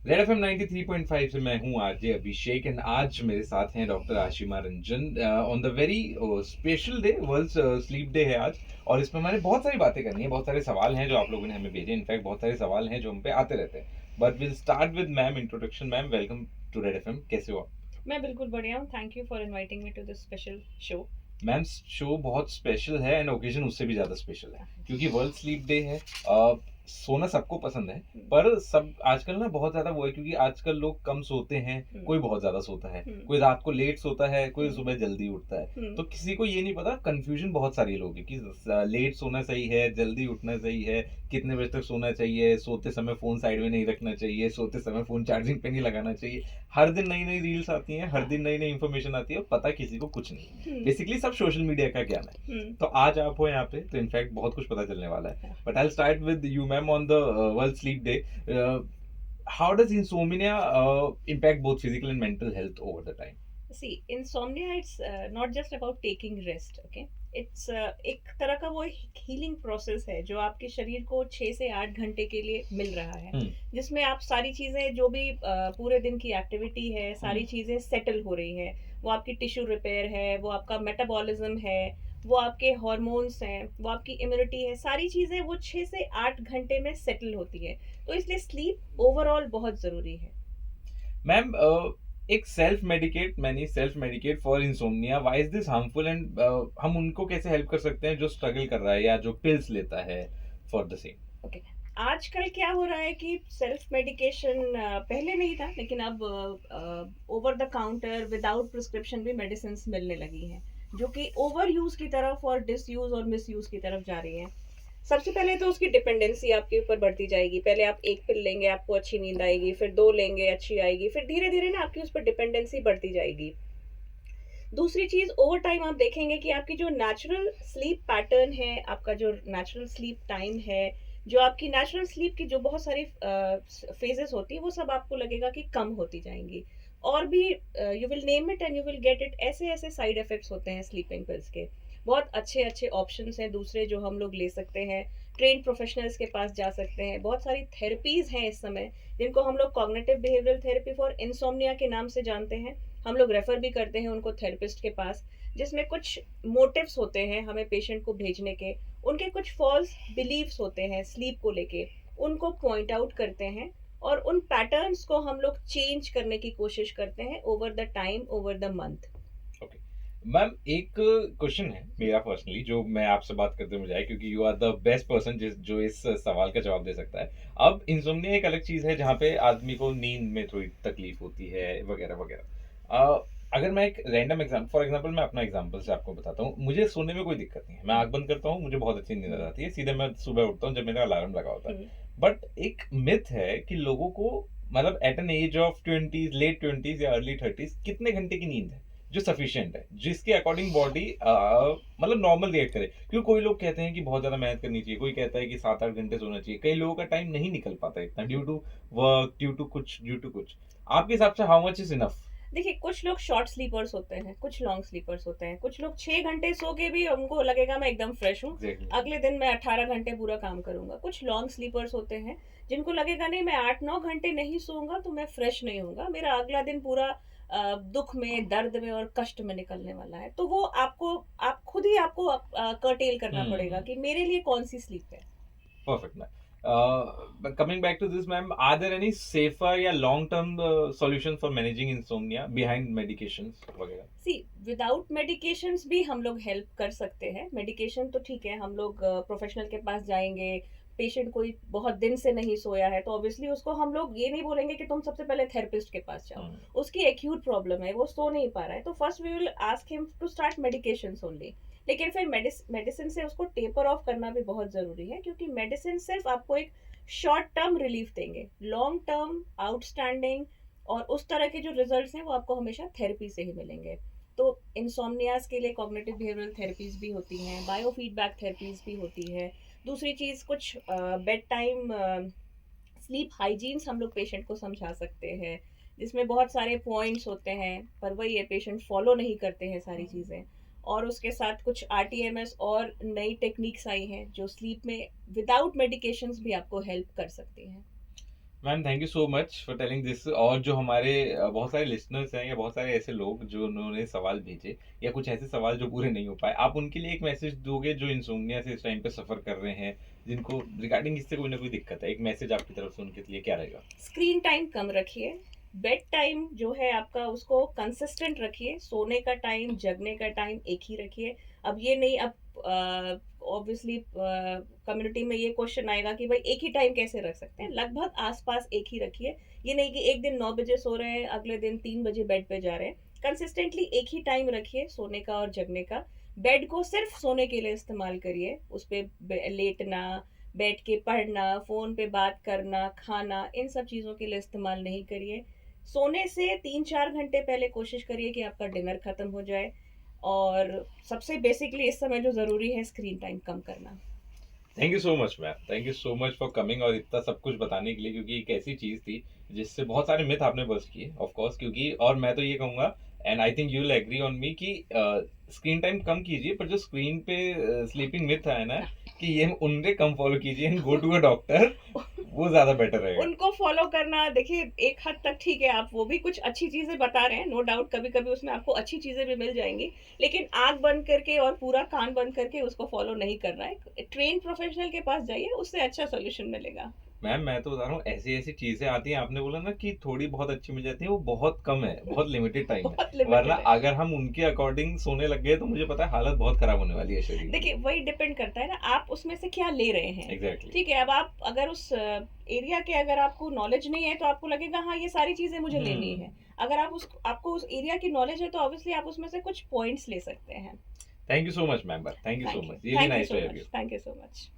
Red F M 93.5 से मैं हूँ आरजे अभिषेक एंड आज मेरे साथ हैं doctor Ashima Ranjan on the very special day world sleep day है आज। और इसमें मैंने बहुत सारी बातें करनी है, बहुत सारे सवाल हैं जो आप लोगों ने हमें भेजे। इनफैक्ट बहुत सारे सवाल हैं जो हम पे आते रहते हैं, but will start with ma'am introduction. Ma'am welcome to red F M, कैसे हो आप? मैं बिल्कुल बढ़िया हूँ। Thank you for inviting me to this special show. Ma'am show बहुत स्पेशल है एंड ओकेजन उससे भी ज़्यादा स्पेशल है क्योंकि वर्ल्ड स्लीप डे है। सोना सबको पसंद है, पर सब आजकल ना बहुत ज़्यादा वो है क्योंकि आजकल लोग कम सोते हैं, कोई बहुत ज़्यादा सोता है, कोई रात को लेट सोता है, कोई सुबह जल्दी उठता है। तो किसी को ये नहीं पता, कंफ्यूजन बहुत सारी लोग है कि लेट सोना सही है, जल्दी उठना सही है, कितने बजे तक सोना चाहिए, सोते समय फ़ोन साइड में नहीं रखना चाहिए, सोते समय फ़ोन चार्जिंग पे नहीं लगाना चाहिए। हर दिन नई नई रील्स आती हैं, हर दिन नई नई इन्फॉर्मेशन आती है, पता किसी को कुछ नहीं। बेसिकली सब सोशल मीडिया का ज्ञान है। तो आज आप हो यहाँ पे तो इनफैक्ट बहुत कुछ पता चलने वाला है। But I start with you ma'am on the world sleep day. How does insomnia impact both physical and mental health over the time? See insomnia it's not just about taking rest, okay. It's एक तरह का वो healing process है जो आपके शरीर को 6 से 8 घंटे के लिए मिल रहा है, जिसमें आप सारी चीज़ें जो भी पूरे दिन की एक्टिविटी है, सारी चीज़ें सेटल हो रही है। वो आपकी टिश्यू रिपेयर है, वो आपका मेटाबॉलिज्म है, वो आपके हॉर्मोन्स हैं, वो आपकी इम्यूनिटी है, सारी चीज़ें वो 6 से 8 घंटे में सेटल होती है। तो इसलिए स्लीप ओवरऑल बहुत ज़रूरी है। मैम एक self medicate for insomnia, why is this harmful and हम उनको कैसे हेल्प कर सकते हैं जो स्ट्रगल कर रहा है या जो पिल्स लेता है फॉर द सेम? ओके। आजकल क्या हो रहा है कि सेल्फ मेडिकेशन पहले नहीं था, लेकिन अब over the counter without prescription भी मेडिसिन मिलने लगी हैं, जो कि ओवर यूज की तरफ और डिस यूज और मिस यूज की तरफ जा रही हैं। सबसे पहले तो उसकी डिपेंडेंसी आपके ऊपर बढ़ती जाएगी। पहले आप एक पिल लेंगे, आपको अच्छी नींद आएगी, फिर दो लेंगे, अच्छी आएगी, फिर धीरे धीरे ना आपकी उस पर डिपेंडेंसी बढ़ती जाएगी। दूसरी चीज, ओवर टाइम आप देखेंगे कि आपकी जो नेचुरल स्लीप पैटर्न है, आपका जो नेचुरल स्लीप टाइम है, जो आपकी नेचुरल स्लीप की जो बहुत सारी फेजेस होती है, वो सब आपको लगेगा कि कम होती जाएंगी। और भी you will name it and you will get it, ऐसे ऐसे साइड इफेक्ट्स होते हैं स्लीपिंग पिल्स के। बहुत अच्छे अच्छे ऑप्शंस हैं दूसरे जो हम लोग ले सकते हैं। ट्रेन प्रोफेशनल्स के पास जा सकते हैं। बहुत सारी थेरेपीज हैं इस समय, जिनको हम लोग cognitive behavioural therapy for insomnia के नाम से जानते हैं। हम लोग रेफर भी करते हैं उनको थेरेपिस्ट के पास, जिसमें कुछ मोटिव्स होते हैं हमें पेशेंट को भेजने के। उनके कुछ फॉल्स बिलीव्स होते हैं स्लीप को लेके, उनको पॉइंट आउट करते हैं, और उन पैटर्न्स को हम लोग चेंज करने की कोशिश करते हैं over the time, over the month. Okay ma'am, एक क्वेश्चन है मेरा पर्सनली जो मैं आपसे बात करते मुझे आया क्योंकि you are the best person जो इस सवाल का जवाब दे सकता है। अब इंसोम्निया एक अलग चीज़ है जहाँ पे आदमी को नींद में थोड़ी तकलीफ होती है वगैरह वगैरह। अगर मैं एक रैंडम एग्जाम्पल, फॉर एग्जाम्पल मैं अपना एग्जाम्पल से आपको बताता हूँ, मुझे सोने में कोई दिक्कत नहीं है, मैं आंख बंद करता हूँ, मुझे बहुत अच्छी नींद आ जाती है, सीधे मैं सुबह उठता हूँ जब मेरा अलार्म लगा होता है। बट एक मिथ है कि लोगों को मतलब at an age of twenties, late twenties या अर्ली थर्टीज कितने घंटे की नींद है जो सफिशिएंट है, जिसके अकॉर्डिंग बॉडी मतलब नॉर्मल रिएक्ट करे। क्योंकि कोई लोग कहते हैं कि बहुत ज्यादा मेहनत करनी चाहिए, कोई कहता है कि 7-8 घंटे सोना चाहिए, कई लोगों का टाइम नहीं निकल पाता इतना, due to work, due to कुछ। आपके हिसाब से हाउ मच इज इनफ? देखिए, कुछ लोग शॉर्ट स्लीपर्स होते हैं, कुछ लॉन्ग स्लीपर्स होते हैं। कुछ लोग 6 घंटे सो के भी उनको लगेगा मैं एकदम फ्रेश हूँ, एग्जैक्टली। अगले दिन मैं 18 घंटे पूरा काम करूंगा। कुछ लॉन्ग स्लीपर्स होते हैं जिनको लगेगा नहीं, मैं 8-9 घंटे नहीं सोऊंगा तो मैं फ्रेश नहीं होऊंगा, मेरा अगला दिन पूरा दुख में, दर्द में और कष्ट में निकलने वाला है। तो वो आपको, आप खुद ही आपको कर्टेल करना पड़ेगा कि मेरे लिए कौन सी स्लीप है। Perfect, ma'am. But coming back to this, ma'am, are there any safer या long-term solutions for managing insomnia behind medications वगैरह? सी, विदाउट मेडिकेशंस भी हम लोग हेल्प कर सकते हैं। मेडिकेशन तो ठीक है, हम लोग प्रोफेशनल के पास जाएंगे। पेशेंट कोई बहुत दिन से नहीं सोया है तो ऑब्वियसली उसको हम लोग ये नहीं बोलेंगे कि तुम सबसे पहले थेरेपिस्ट के पास जाओ। उसकी एक्यूट प्रॉब्लम है, वो सो नहीं पा रहा है, तो first we will ask him to start medication only. लेकिन फिर मेडिसिन से उसको टेपर ऑफ करना भी बहुत ज़रूरी है, क्योंकि मेडिसिन सिर्फ आपको एक शॉर्ट टर्म रिलीफ देंगे, लॉन्ग टर्म आउटस्टैंडिंग और उस तरह के जो रिजल्ट्स हैं वो आपको हमेशा थेरेपी से ही मिलेंगे। तो इंसोमनियाज के लिए कॉग्निटिव बिहेवियरल थेरेपीज भी होती हैं, बायो फीडबैक थेरेपीज भी होती है। दूसरी चीज़, कुछ बेड टाइम स्लीप हाइजीन्स हम लोग पेशेंट को समझा सकते हैं, जिसमें बहुत सारे पॉइंट्स होते हैं, पर वही है, पेशेंट फॉलो नहीं करते हैं सारी चीज़ें। और उसके साथ कुछ आरटीएमएस और नई टेक्निक्स आई हैं जो स्लीप में विदाउट मेडिकेशंस भी आपको हेल्प कर सकती हैं। Ma'am thank you so much for telling this. और जो हमारे बहुत सारे लिसनर्स हैं या बहुत सारे ऐसे लोग जो उन्होंने सवाल भेजे या कुछ ऐसे सवाल जो पूरे नहीं हो पाए, आप उनके लिए एक मैसेज दोगे जो इंसोम्निया से इस टाइम पे सफर कर रहे हैं, जिनको रिगार्डिंग इससे कोई ना कोई दिक्कत है? एक मैसेज आपकी तरफ से उनके लिए क्या रहेगा? स्क्रीन टाइम कम रखिए, बेड टाइम जो है आपका उसको कंसिस्टेंट रखिए, सोने का टाइम जगने का टाइम एक ही रखिए। अब ये नहीं, अब ऑब्वियसली कम्युनिटी में ये क्वेश्चन आएगा कि भाई एक ही टाइम कैसे रख सकते हैं, लगभग आसपास एक ही रखिए। ये नहीं कि एक दिन 9 बजे सो रहे हैं, अगले दिन 3 बजे बेड पे जा रहे हैं। कंसिस्टेंटली एक ही टाइम रखिए सोने का और जगने का। बेड को सिर्फ सोने के लिए इस्तेमाल करिए, उस पर लेटना, बैठ के पढ़ना, फ़ोन पे बात करना, खाना, इन सब चीज़ों के लिए इस्तेमाल नहीं करिए। सोने से 3-4 घंटे पहले कोशिश करिए कि आपका डिनर ख़त्म हो जाए। और सबसे बेसिकली इस समय जो ज़रूरी है, स्क्रीन टाइम कम करना। Thank you so much ma'am, thank you so much for coming और इतना सब कुछ बताने के लिए, क्योंकि एक ऐसी चीज थी जिससे बहुत सारे मिथ आपने बस्ट किए ऑफ कोर्स। क्योंकि और मैं तो ये कहूंगा, and I think you will agree on me, कि स्क्रीन टाइम कम कीजिए, पर जो स्क्रीन पे स्लीपिंग मिथ है ना, कि ये उनसे कम फॉलो कीजिए and go to a doctor, वो ज्यादा बेटर रहेगा। उनको फॉलो करना देखिए एक हद तक ठीक है, आप वो भी कुछ अच्छी चीज़ें बता रहे हैं, नो डाउट कभी कभी उसमें आपको अच्छी चीज़ें भी मिल जाएंगी, लेकिन आंख बंद करके और पूरा कान बंद करके उसको फॉलो नहीं करना है। ट्रेन प्रोफेशनल के पास जाइए, उससे अच्छा सोल्यूशन मिलेगा। मैम मैं तो बता रहा हूँ, ऐसी ऐसी चीजें आती हैं, आपने बोला ना कि थोड़ी बहुत अच्छी मिल जाती है, वो बहुत कम है, बहुत लिमिटेड टाइम है। बहुत वरना लिमिटेड है। अगर हम उनके अकॉर्डिंग सोने लग गए तो मुझे पता है हालत बहुत खराब होने वाली है शरीर की। देखिए वही डिपेंड करता है ना, आप उसमें से क्या ले रहे हैं। एग्जैक्टली। ठीक है, अब आप अगर उस एरिया के अगर आपको नॉलेज नहीं है तो आपको लगेगा हाँ ये सारी चीजें मुझे लेनी है। अगर आप उस आपको उस एरिया की नॉलेज है तो ऑब्वियसली आप उसमें से कुछ पॉइंट्स ले सकते हैं। Thank you so much ma'am, thank you so thank you, much, really thank you nice so to have much, you. Thank you so much.